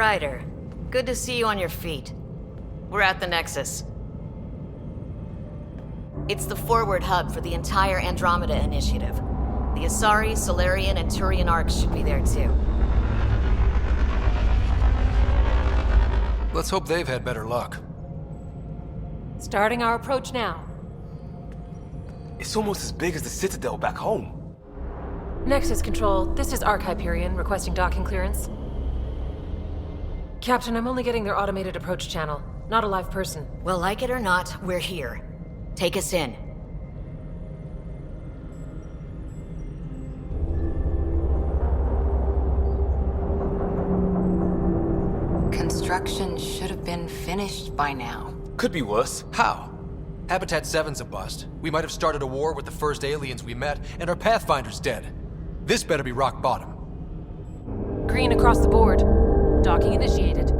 Ryder, good to see you on your feet. We're at the Nexus. It's the forward hub for the entire Andromeda initiative. The Asari, Solarian, and Turian arcs should be there too. Let's hope they've had better luck. Starting our approach now. It's almost as big as the Citadel back home. Nexus Control, this is Arc Hyperion requesting docking clearance. Captain, I'm only getting their automated approach channel, not a live person. Well, like it or not, we're here. Take us in. Construction should have been finished by now. Could be worse. How? Habitat 7's a bust. We might have started a war with the first aliens we met, and our Pathfinder's dead. This better be rock bottom. Green across the board. Docking initiated.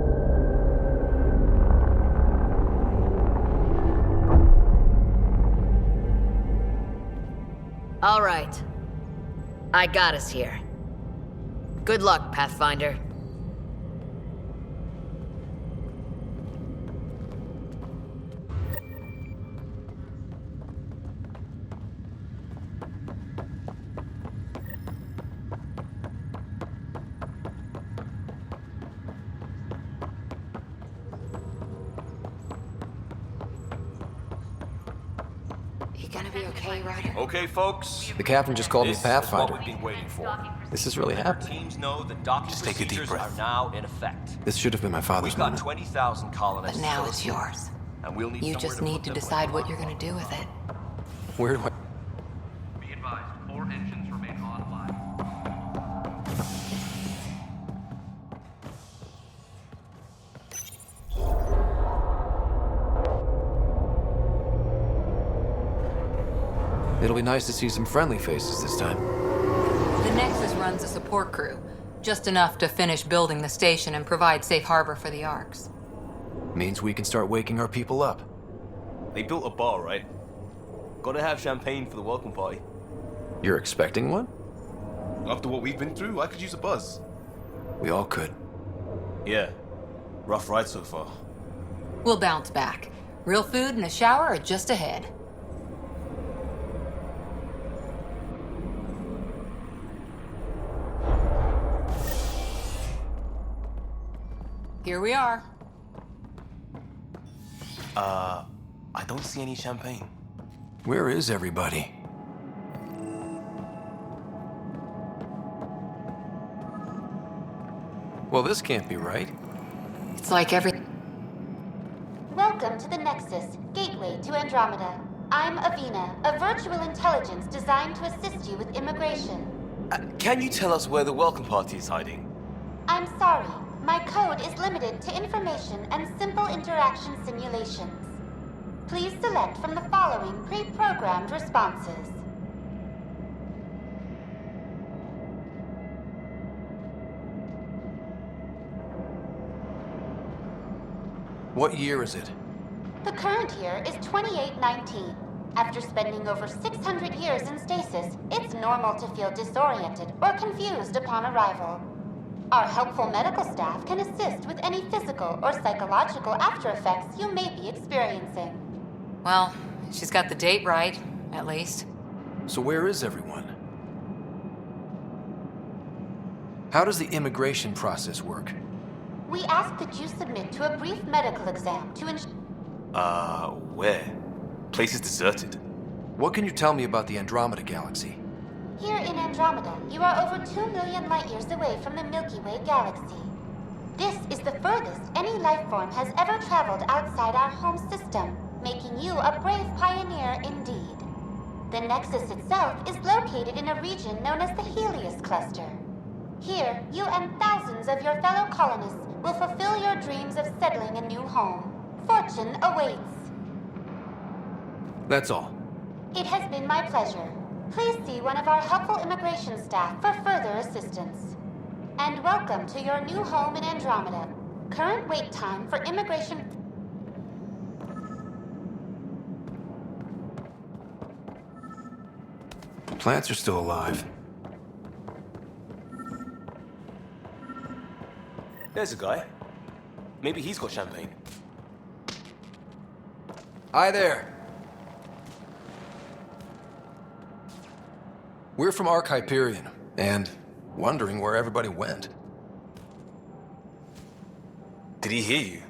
All right. I got us here. Good luck, Pathfinder. You gonna be okay, Ryder? Okay, folks. The captain just called me This is what Pathfinder. we've been waiting for. This is really happening. Teams know that docking Just take a deep procedures breath. are now in effect. This should have been my father's We've got moment. 20,000 colonists. But now it's yours. And we'll need You somewhere just need put to them decide when what they you're gonna do with it. Where do I... Be advised, 4 engines remain online. It'll be nice to see some friendly faces this time. The Nexus runs a support crew. Just enough to finish building the station and provide safe harbor for the Arcs. Means we can start waking our people up. They built a bar, right? Gotta have champagne for the welcome party. You're expecting one? After what we've been through, I could use a buzz. We all could. Yeah. Rough ride so far. We'll bounce back. Real food and a shower are just ahead. Here we are. I don't see any champagne. Where is everybody? Well, this can't be right. It's like every... Welcome to the Nexus, gateway to Andromeda. I'm Avina, a virtual intelligence designed to assist you with immigration. Can you tell us where the welcome party is hiding? I'm sorry, my code is limited to information and simple interaction simulations. Please select from the following pre-programmed responses. What year is it? The current year is 2819. After spending over 600 years in stasis, it's normal to feel disoriented or confused upon arrival. Our helpful medical staff can assist with any physical or psychological after effects you may be experiencing. Well, she's got the date right, at least. So where is everyone? How does the immigration process work? We ask that you submit to a brief medical exam to ensure... Where? Place is deserted. What can you tell me about the Andromeda galaxy? Here in Andromeda, you are over 2 million light-years away from the Milky Way galaxy. This is the furthest any life form has ever traveled outside our home system, making you a brave pioneer indeed. The Nexus itself is located in a region known as the Helios Cluster. Here, you and thousands of your fellow colonists will fulfill your dreams of settling a new home. Fortune awaits. That's all. It has been my pleasure. Please see one of our helpful immigration staff for further assistance. And welcome to your new home in Andromeda. Current wait time for immigration... Plants are still alive. There's a guy. Maybe he's got champagne. Hi there. We're from Ark Hyperion, and wondering where everybody went. Did he hear you?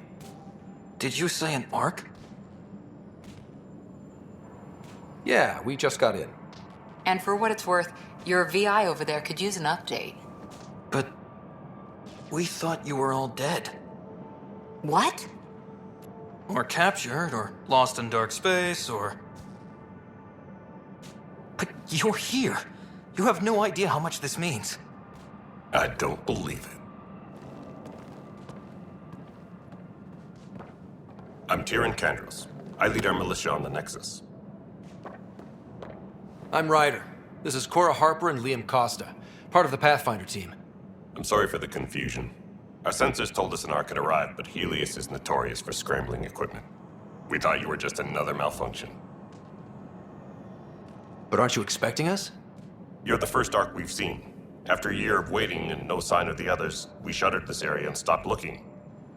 Did you say an Ark? Yeah, we just got in. And for what it's worth, your VI over there could use an update. But we thought you were all dead. What? Or captured, or lost in dark space, or... But you're here. You have no idea how much this means. I don't believe it. I'm Tyrion Kandros. I lead our militia on the Nexus. I'm Ryder. This is Cora Harper and Liam Costa, part of the Pathfinder team. I'm sorry for the confusion. Our sensors told us an Ark had arrived, but Helios is notorious for scrambling equipment. We thought you were just another malfunction. But aren't you expecting us? You're the first Ark we've seen. After a year of waiting and no sign of the others, we shuttered this area and stopped looking.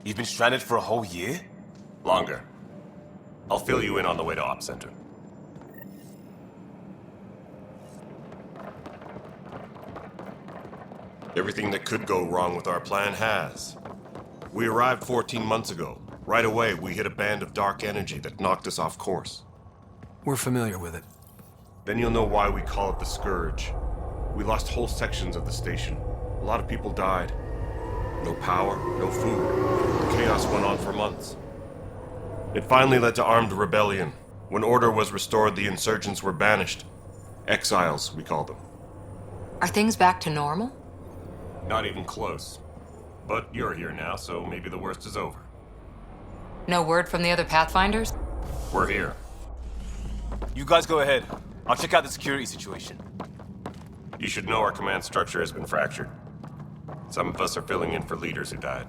You've been stranded for a whole year? Longer. I'll fill you in on the way to Op Center. Everything that could go wrong with our plan has. We arrived 14 months ago. Right away, we hit a band of dark energy that knocked us off course. We're familiar with it. Then you'll know why we call it the Scourge. We lost whole sections of the station. A lot of people died. No power, no food. The chaos went on for months. It finally led to armed rebellion. When order was restored, the insurgents were banished. Exiles, we call them. Are things back to normal? Not even close. But you're here now, so maybe the worst is over. No word from the other Pathfinders? We're here. You guys go ahead. I'll check out the security situation. You should know our command structure has been fractured. Some of us are filling in for leaders who died.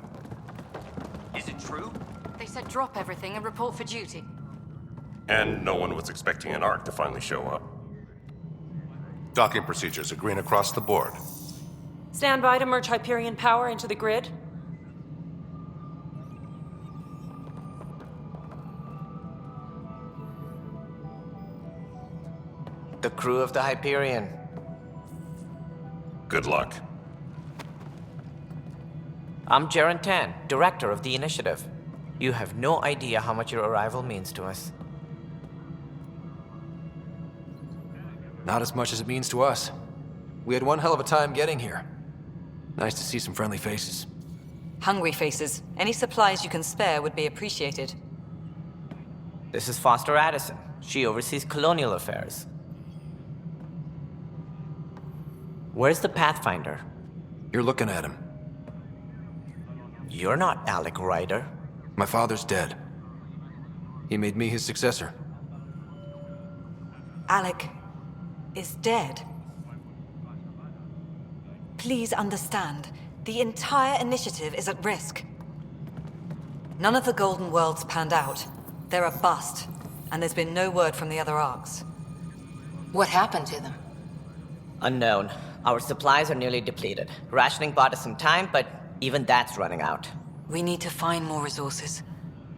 Is it true? They said drop everything and report for duty. And no one was expecting an Ark to finally show up. Docking procedures are green across the board. Stand by to merge Hyperion power into the grid. The crew of the Hyperion. Good luck. I'm Jaren Tan, director of the initiative. You have no idea how much your arrival means to us. Not as much as it means to us. We had one hell of a time getting here. Nice to see some friendly faces. Hungry faces. Any supplies you can spare would be appreciated. This is Foster Addison. She oversees colonial affairs. Where's the Pathfinder? You're looking at him. You're not Alec Ryder. My father's dead. He made me his successor. Alec is dead. Please understand, the entire initiative is at risk. None of the Golden Worlds panned out. They're a bust, and there's been no word from the other Arks. What happened to them? Unknown. Our supplies are nearly depleted. Rationing bought us some time, but even that's running out. We need to find more resources,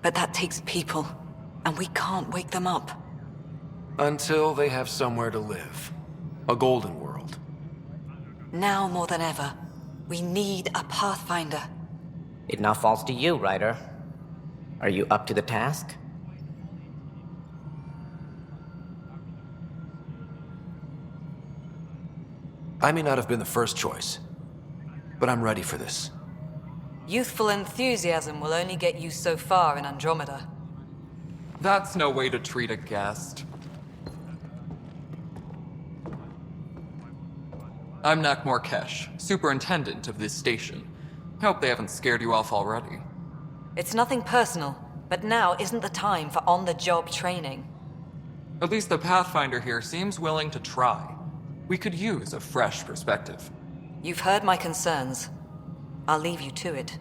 but that takes people, and we can't wake them up. Until they have somewhere to live. A golden world. Now more than ever, we need a Pathfinder. It now falls to you, Ryder. Are you up to the task? I may not have been the first choice, but I'm ready for this. Youthful enthusiasm will only get you so far in Andromeda. That's no way to treat a guest. I'm Nak Morkesh, superintendent of this station. Hope they haven't scared you off already. It's nothing personal, but now isn't the time for on-the-job training. At least the Pathfinder here seems willing to try. We could use a fresh perspective. You've heard my concerns. I'll leave you to it.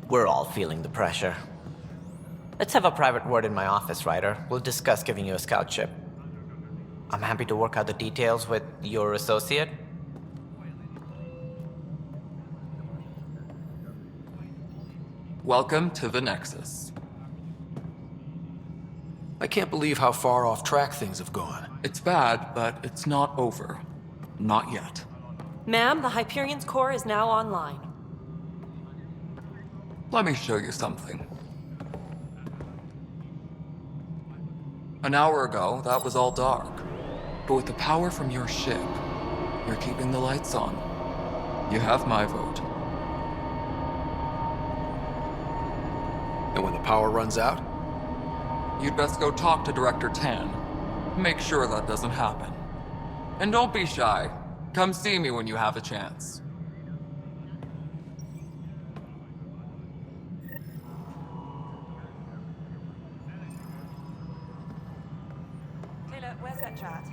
We're all feeling the pressure. Let's have a private word in my office, Ryder. We'll discuss giving you a scout ship. I'm happy to work out the details with your associate. Welcome to the Nexus. I can't believe how far off track things have gone. It's bad, but it's not over. Not yet. Ma'am, the Hyperion's core is now online. Let me show you something. An hour ago, that was all dark. But with the power from your ship, you're keeping the lights on. You have my vote. And when the power runs out? You'd best go talk to Director Tan. Make sure that doesn't happen. And don't be shy. Come see me when you have a chance. Taylor, where's that chat?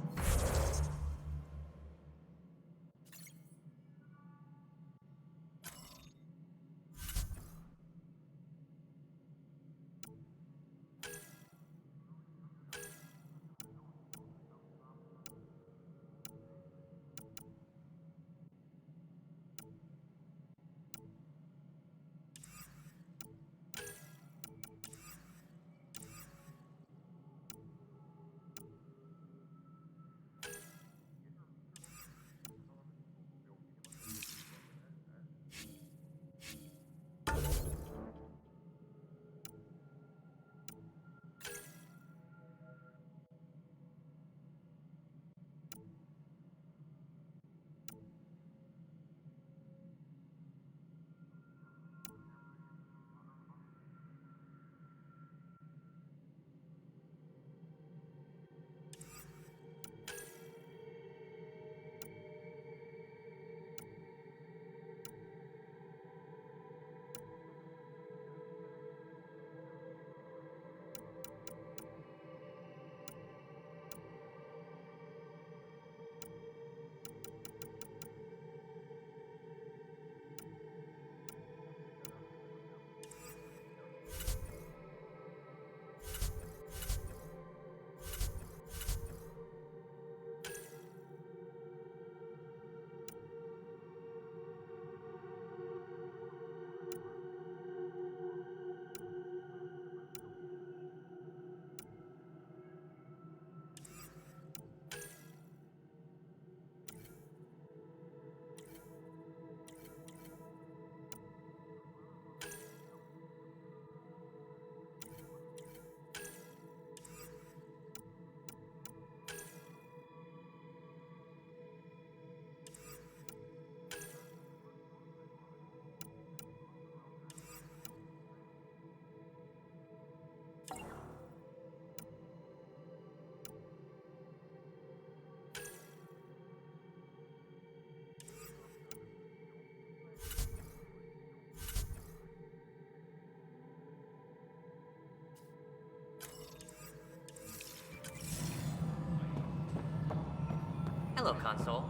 Hello, console.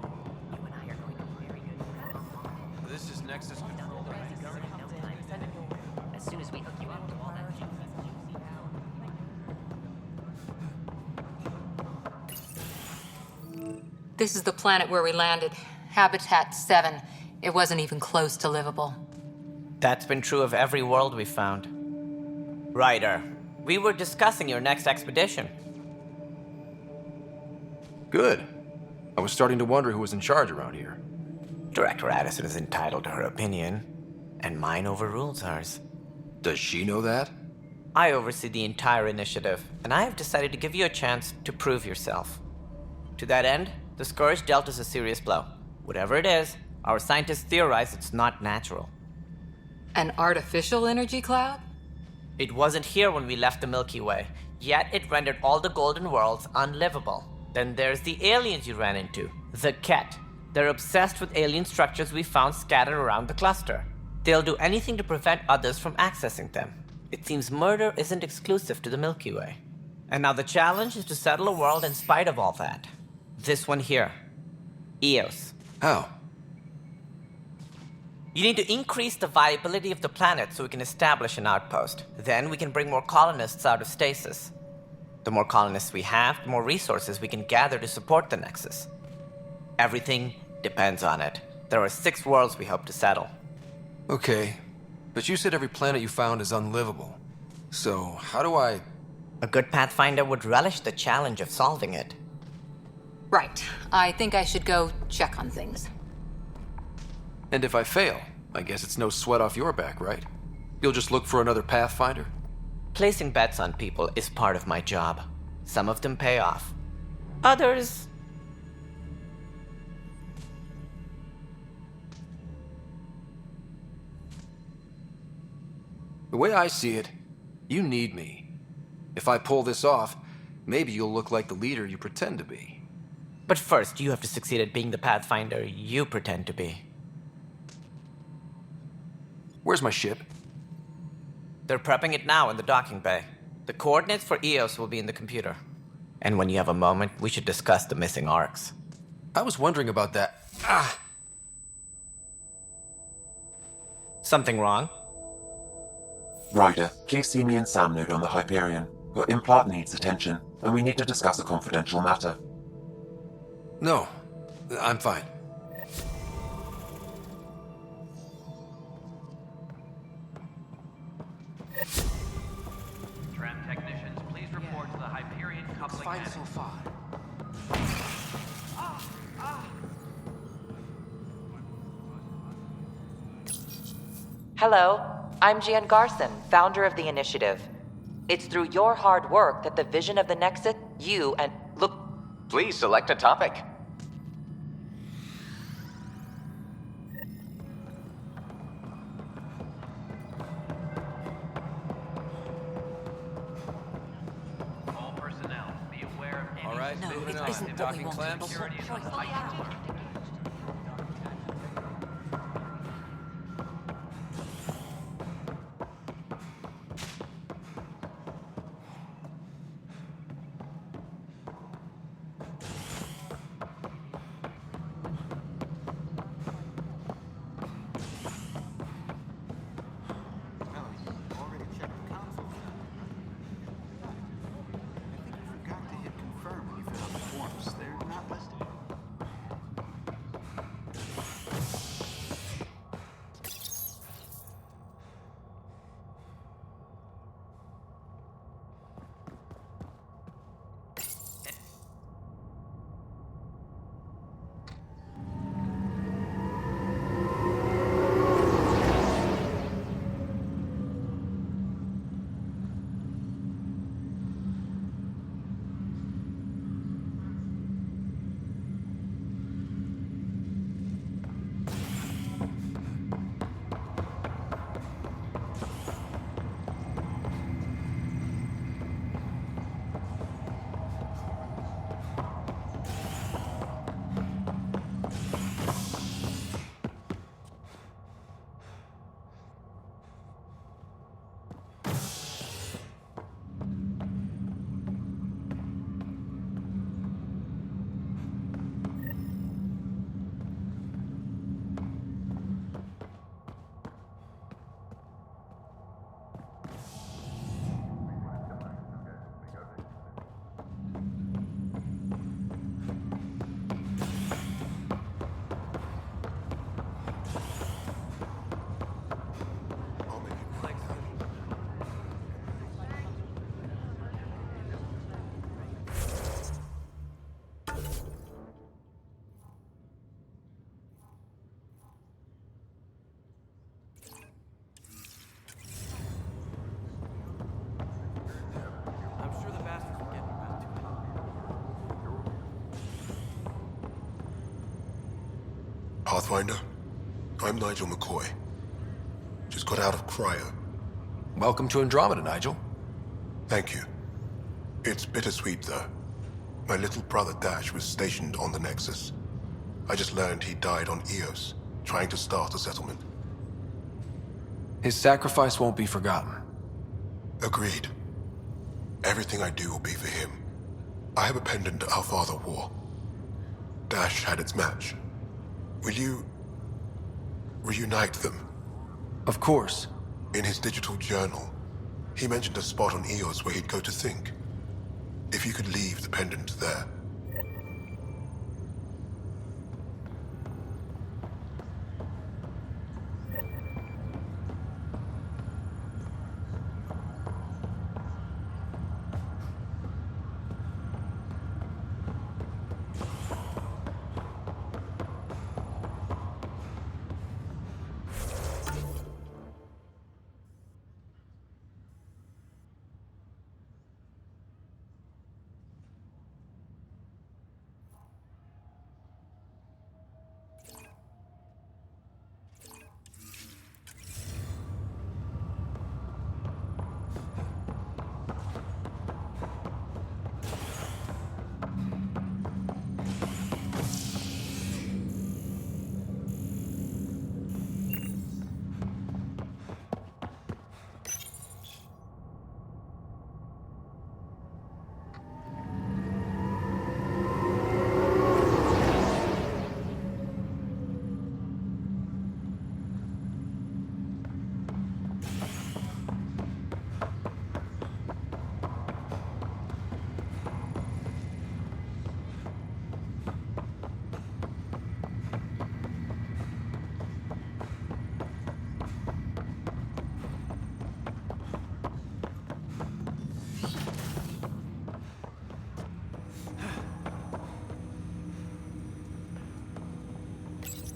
You and I are going to be very good. This is Nexus Control. As soon as we hook you up to all that. This is the planet where we landed. Habitat 7. It wasn't even close to livable. That's been true of every world we've found. Ryder, we were discussing your next expedition. Good. I was starting to wonder who was in charge around here. Director Addison is entitled to her opinion, and mine overrules hers. Does she know that? I oversee the entire initiative, and I have decided to give you a chance to prove yourself. To that end, the Scourge dealt us a serious blow. Whatever it is, our scientists theorize it's not natural. An artificial energy cloud? It wasn't here when we left the Milky Way, yet it rendered all the Golden Worlds unlivable. Then there's the aliens you ran into, the Ket. They're obsessed with alien structures we found scattered around the cluster. They'll do anything to prevent others from accessing them. It seems murder isn't exclusive to the Milky Way. And now the challenge is to settle a world in spite of all that. This one here. Eos. How? You need to increase the viability of the planet so we can establish an outpost. Then we can bring more colonists out of stasis. The more colonists we have, the more resources we can gather to support the Nexus. Everything depends on it. There are 6 worlds we hope to settle. Okay. But you said every planet you found is unlivable. So, how do I... A good Pathfinder would relish the challenge of solving it. Right. I think I should go check on things. And if I fail, I guess it's no sweat off your back, right? You'll just look for another Pathfinder? Placing bets on people is part of my job. Some of them pay off. Others... The way I see it, you need me. If I pull this off, maybe you'll look like the leader you pretend to be. But first, you have to succeed at being the Pathfinder you pretend to be. Where's my ship? They're prepping it now in the docking bay. The coordinates for EOS will be in the computer. And when you have a moment, we should discuss the missing arcs. I was wondering about that. Something wrong? Ryder, please see me and Sam Node on the Hyperion. Your implant needs attention, and we need to discuss a confidential matter. No, I'm fine. Tram technicians, please report to the Hyperion coupling Fine head. so far. Hello, I'm Jan Garson, founder of the initiative. It's through your hard work that the vision of the Nexus, you and... Look... Please select a topic. All personnel, be aware of any... All right, No, moving it on. isn't what we Docking wanted. clamps. security is on high alert. Already checked the console. I think you forgot to hit confirm when you fill out the forms. They're not listed. I'm sure the bastards will get around to it. Pathfinder, I'm Nigel McCoy. Just got out of cryo. Welcome to Andromeda, Nigel. Thank you. It's bittersweet, though. My little brother Dash was stationed on the Nexus. I just learned he died on Eos, trying to start a settlement. His sacrifice won't be forgotten. Agreed. Everything I do will be for him. I have a pendant our father wore. Dash had its match. Will you... reunite them? Of course. In his digital journal, he mentioned a spot on Eos where he'd go to think. If you could leave the pendant there.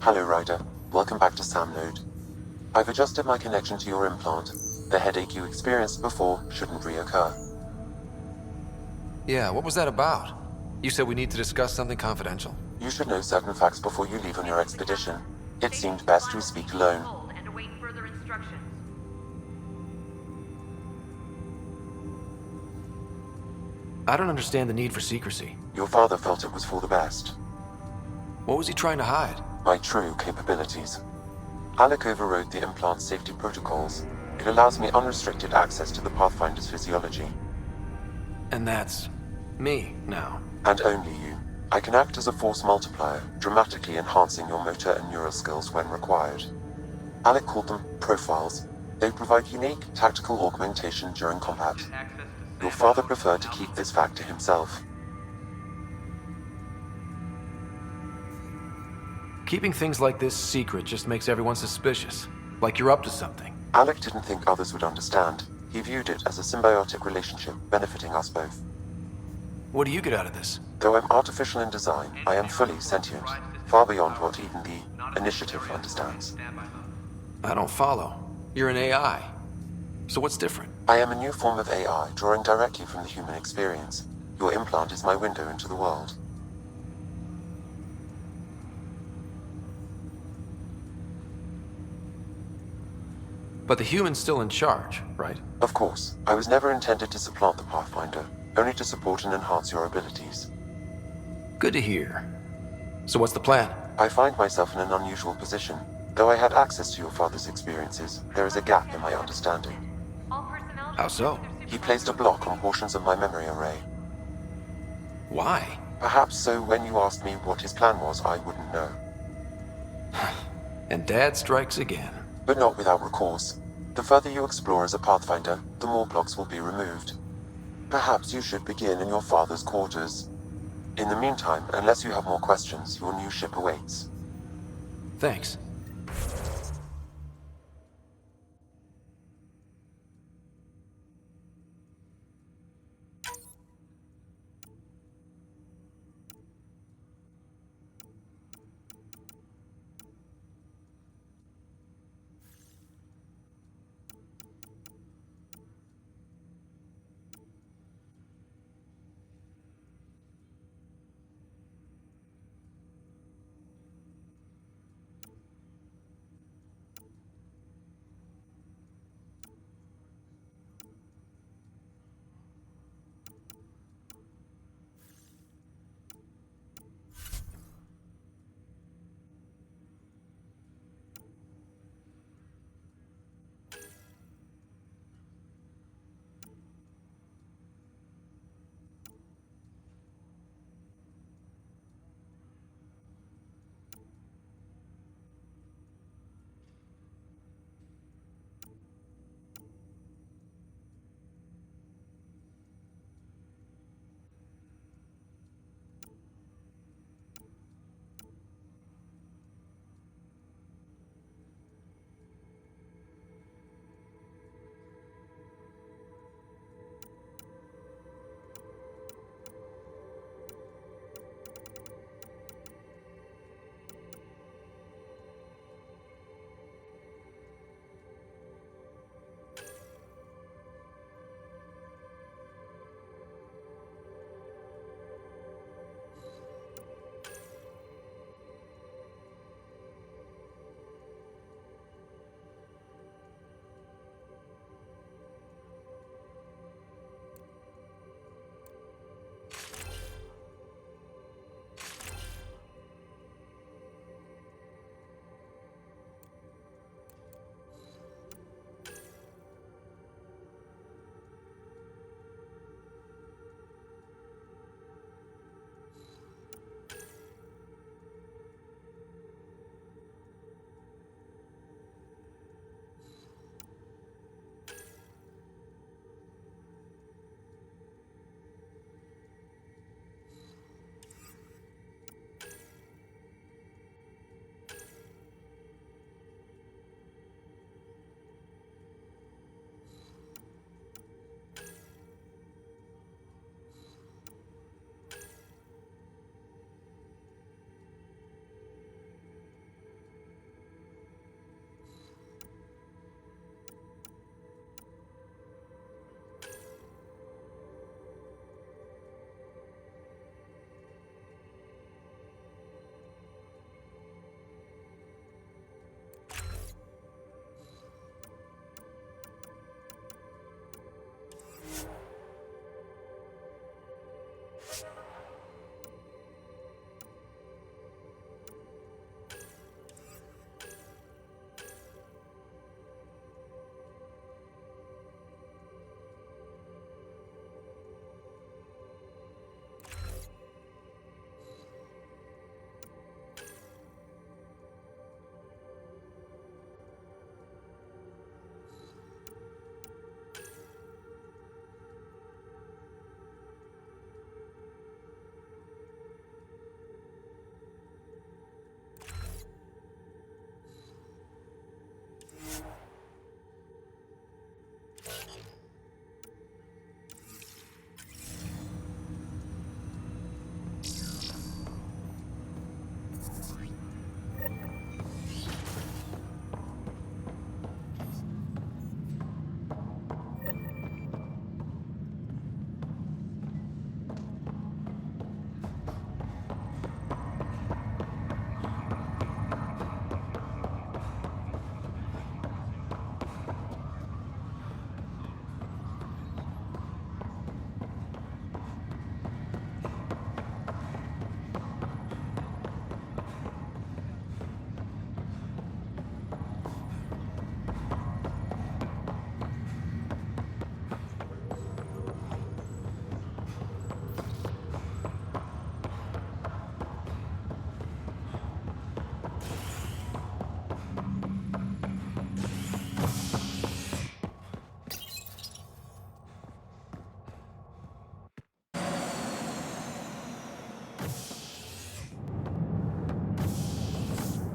Hello, Ryder. Welcome back to Sam Node. I've adjusted my connection to your implant. The headache you experienced before shouldn't reoccur. Yeah, what was that about? You said we need to discuss something confidential. You should know certain facts before you leave on your expedition. It seemed best we speak alone. I don't understand the need for secrecy. Your father felt it was for the best. What was he trying to hide? My true capabilities. Alec overrode the implant's safety protocols. It allows me unrestricted access to the Pathfinder's physiology. And that's me now. And only you. I can act as a force multiplier, dramatically enhancing your motor and neural skills when required. Alec called them profiles. They provide unique tactical augmentation during combat. Your father preferred to keep this fact to himself. Keeping things like this secret just makes everyone suspicious. Like you're up to something. Alec didn't think others would understand. He viewed it as a symbiotic relationship benefiting us both. What do you get out of this? Though I'm artificial in design, I am fully sentient, far beyond what even the Initiative understands. I don't follow. You're an AI. So what's different? I am a new form of AI, drawing directly from the human experience. Your implant is my window into the world. But the human's still in charge, right? Of course. I was never intended to supplant the Pathfinder, only to support and enhance your abilities. Good to hear. So what's the plan? I find myself in an unusual position. Though I had access to your father's experiences, there is a gap in my understanding. How so? He placed a block on portions of my memory array. Why? Perhaps so when you asked me what his plan was, I wouldn't know. And Dad strikes again. But not without recourse. The further you explore as a Pathfinder, the more blocks will be removed. Perhaps you should begin in your father's quarters. In the meantime, unless you have more questions, your new ship awaits. Thanks.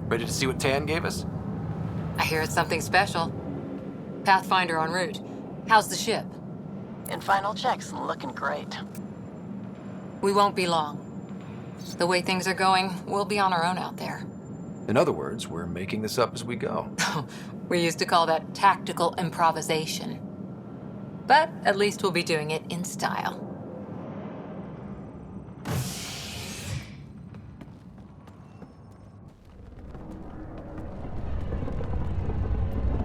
Ready to see what Tan gave us? I hear it's something special. Pathfinder en route. How's the ship? In final checks, looking great. We won't be long. The way things are going, we'll be on our own out there. In other words, we're making this up as we go. We used to call that tactical improvisation. But at least we'll be doing it in style.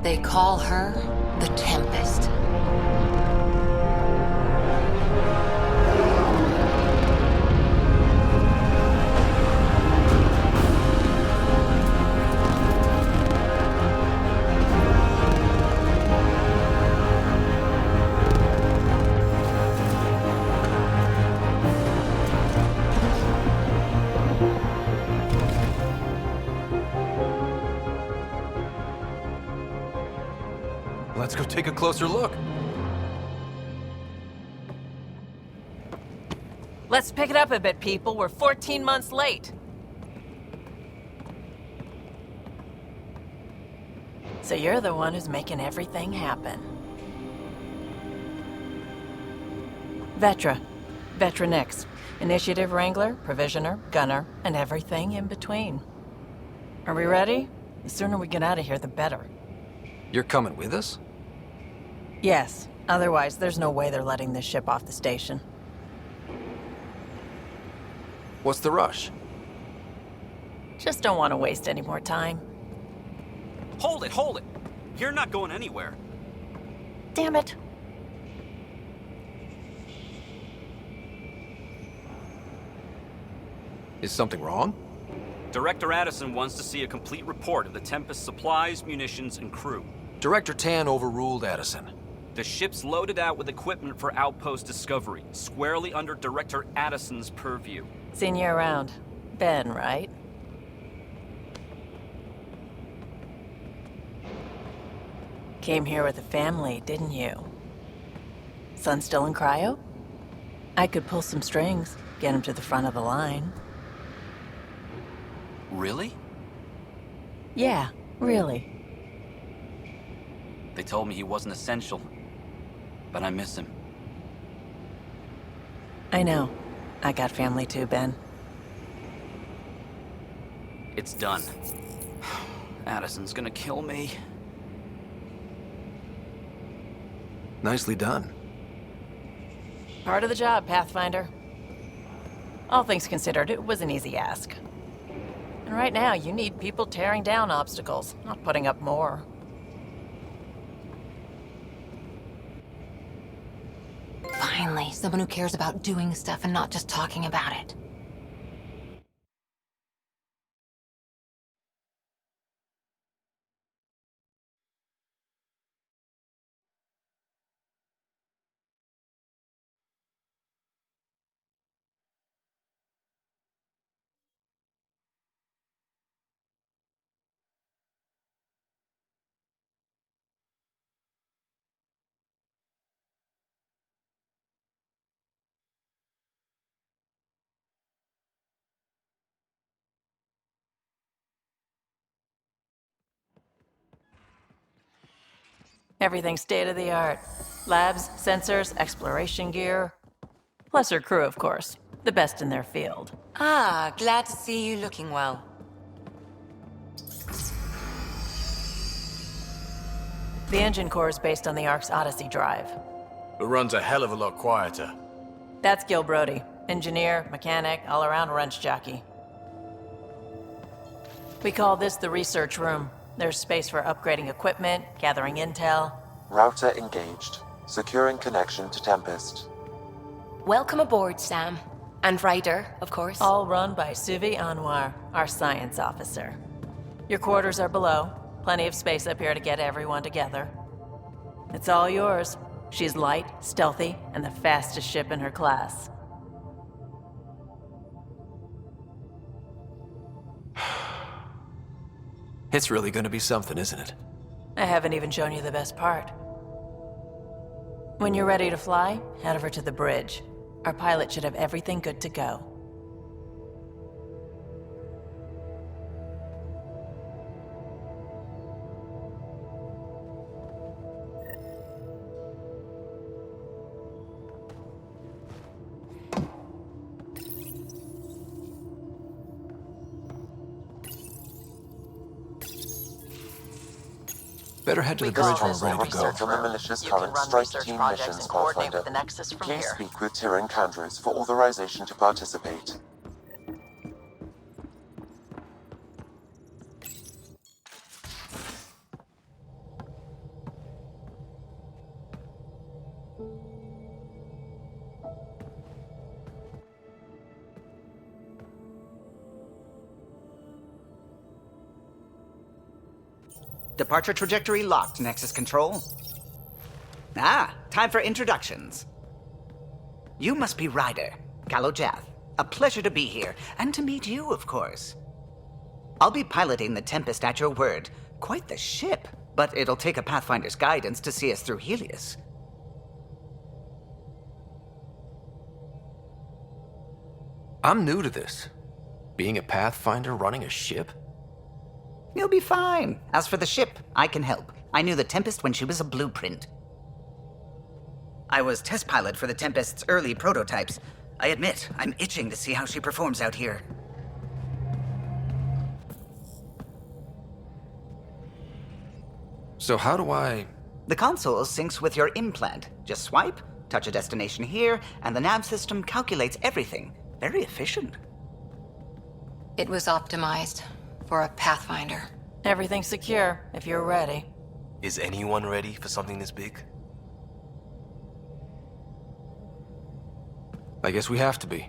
They call her the Tempest. Let's go take a closer look. Let's pick it up a bit, people. We're 14 months late. So you're the one who's making everything happen. Vetra Nix. Initiative Wrangler, Provisioner, Gunner, and everything in between. Are we ready? The sooner we get out of here, the better. You're coming with us? Yes. Otherwise, there's no way they're letting this ship off the station. What's the rush? Just don't want to waste any more time. Hold it! You're not going anywhere. Damn it. Is something wrong? Director Addison wants to see a complete report of the Tempest's supplies, munitions, and crew. Director Tan overruled Addison. The ship's loaded out with equipment for outpost discovery, squarely under Director Addison's purview. Seen you around. Ben, right? Came here with a family, didn't you? Son still in cryo? I could pull some strings, get him to the front of the line. Really? Yeah, really. They told me he wasn't essential, but I miss him. I know. I got family too, Ben. It's done. Addison's gonna kill me. Nicely done. Part of the job, Pathfinder. All things considered, it was an easy ask. And right now, you need people tearing down obstacles, not putting up more. Finally, someone who cares about doing stuff and not just talking about it. Everything's state-of-the-art. Labs, sensors, exploration gear. Plus her crew, of course. The best in their field. Ah, glad to see you looking well. The engine core is based on the Ark's Odyssey drive. It runs a hell of a lot quieter. That's Gil Brody. Engineer, mechanic, all-around wrench jockey. We call this the research room. There's space for upgrading equipment, gathering intel. Router engaged. Securing connection to Tempest. Welcome aboard, Sam. And Ryder, of course. All run by Suvi Anwar, our science officer. Your quarters are below. Plenty of space up here to get everyone together. It's all yours. She's light, stealthy, and the fastest ship in her class. It's really gonna be something, isn't it? I haven't even shown you the best part. When you're ready to fly, head over to the bridge. Our pilot should have everything good to go. better head to the This bridge when calls we're for ready to go. research on the militia's You can current run strike research team projects missions, and coordinate Pathfinder. with the Nexus from Please here. speak with Tyrion Candros for authorization to participate. Departure trajectory locked, Nexus Control. Ah, time for introductions. You must be Ryder, Kalojath. A pleasure to be here, and to meet you, of course. I'll be piloting the Tempest at your word. Quite the ship, but it'll take a Pathfinder's guidance to see us through Helios. I'm new to this. Being a Pathfinder running a ship? You'll be fine. As for the ship, I can help. I knew the Tempest when she was a blueprint. I was test pilot for the Tempest's early prototypes. I admit, I'm itching to see how she performs out here. So how do I... The console syncs with your implant. Just swipe, touch a destination here, and the nav system calculates everything. Very efficient. It was optimized for a Pathfinder. Everything's secure, if you're ready. Is anyone ready for something this big? I guess we have to be.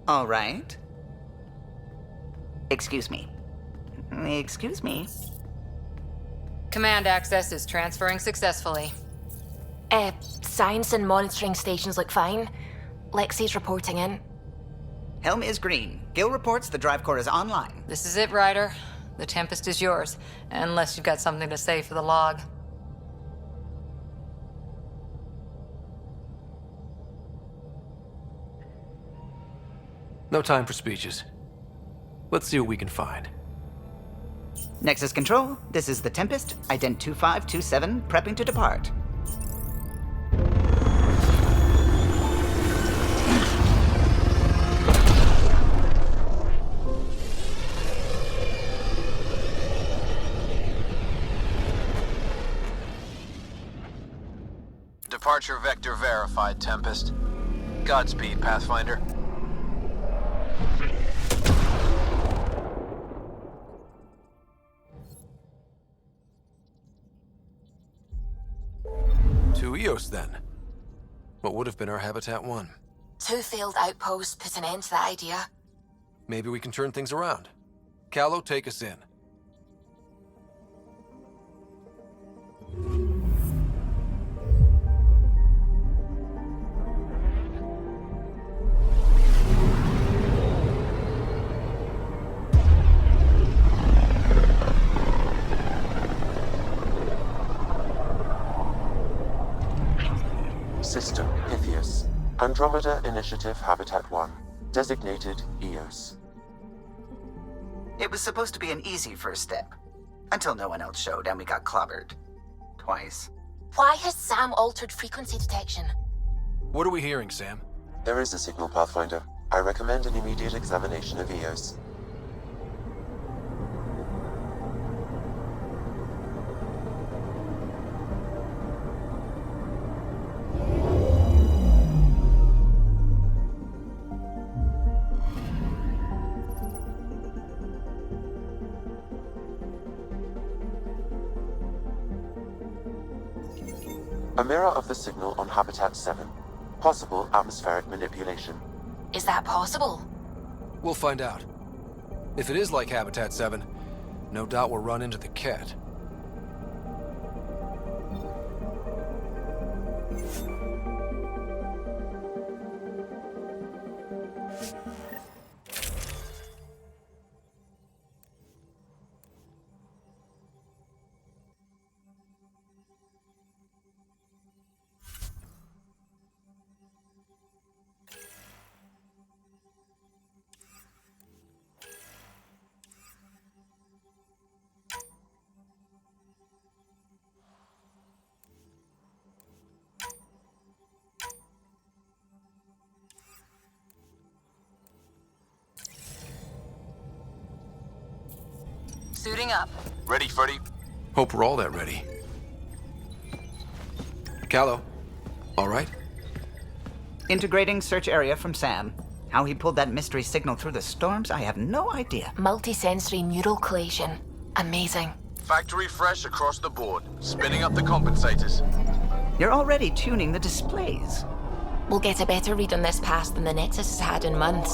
All right. Excuse me. Excuse me. Command access is transferring successfully. Science and monitoring stations look fine. Lexi's reporting in. Helm is green. Gil reports the drive core is online. This is it, Ryder. The Tempest is yours, unless you've got something to say for the log. No time for speeches. Let's see what we can find. Nexus Control, this is the Tempest, ident 2527, prepping to depart. Departure vector verified, Tempest. Godspeed, Pathfinder. To Eos, then. What would have been our Habitat 1? 2 failed outposts put an end to that idea. Maybe we can turn things around. Callow, take us in. System, Pythias. Andromeda Initiative Habitat 1. Designated EOS. It was supposed to be an easy first step. Until no one else showed and we got clobbered. Twice. Why has Sam altered frequency detection? What are we hearing, Sam? There is a signal, Pathfinder. I recommend an immediate examination of EOS. A mirror of the signal on Habitat 7. Possible atmospheric manipulation. Is that possible? We'll find out. If it is like Habitat 7, no doubt we'll run into the cat. Suiting up. Ready, Freddy? Hope we're all that ready. Callow, all right? Integrating search area from Sam. How he pulled that mystery signal through the storms, I have no idea. Multisensory neural collation. Amazing. Factory fresh across the board. Spinning up the compensators. You're already tuning the displays. We'll get a better read on this pass than the Nexus has had in months.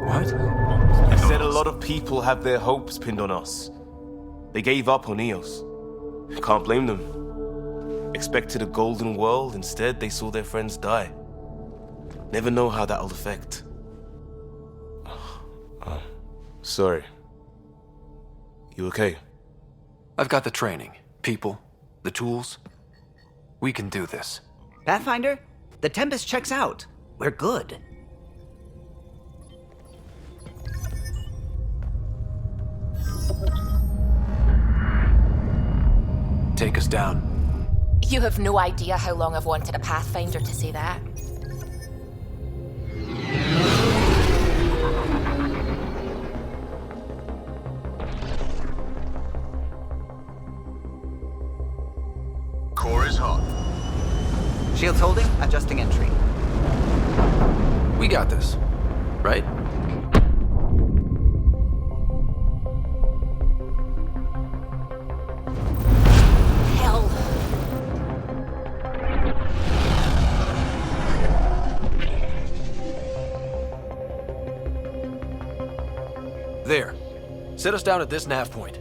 What? I said a lot of people have their hopes pinned on us. They gave up on Eos. Can't blame them. Expected a golden world, instead they saw their friends die. Never know how that'll affect. Sorry. You okay? I've got the training, people, the tools. We can do this. Pathfinder, the Tempest checks out. We're good. Take us down. You have no idea how long I've wanted a Pathfinder to say that. Core is hot. Shields holding, adjusting entry. We got this, right? Hell. There. Set us down at this nav point.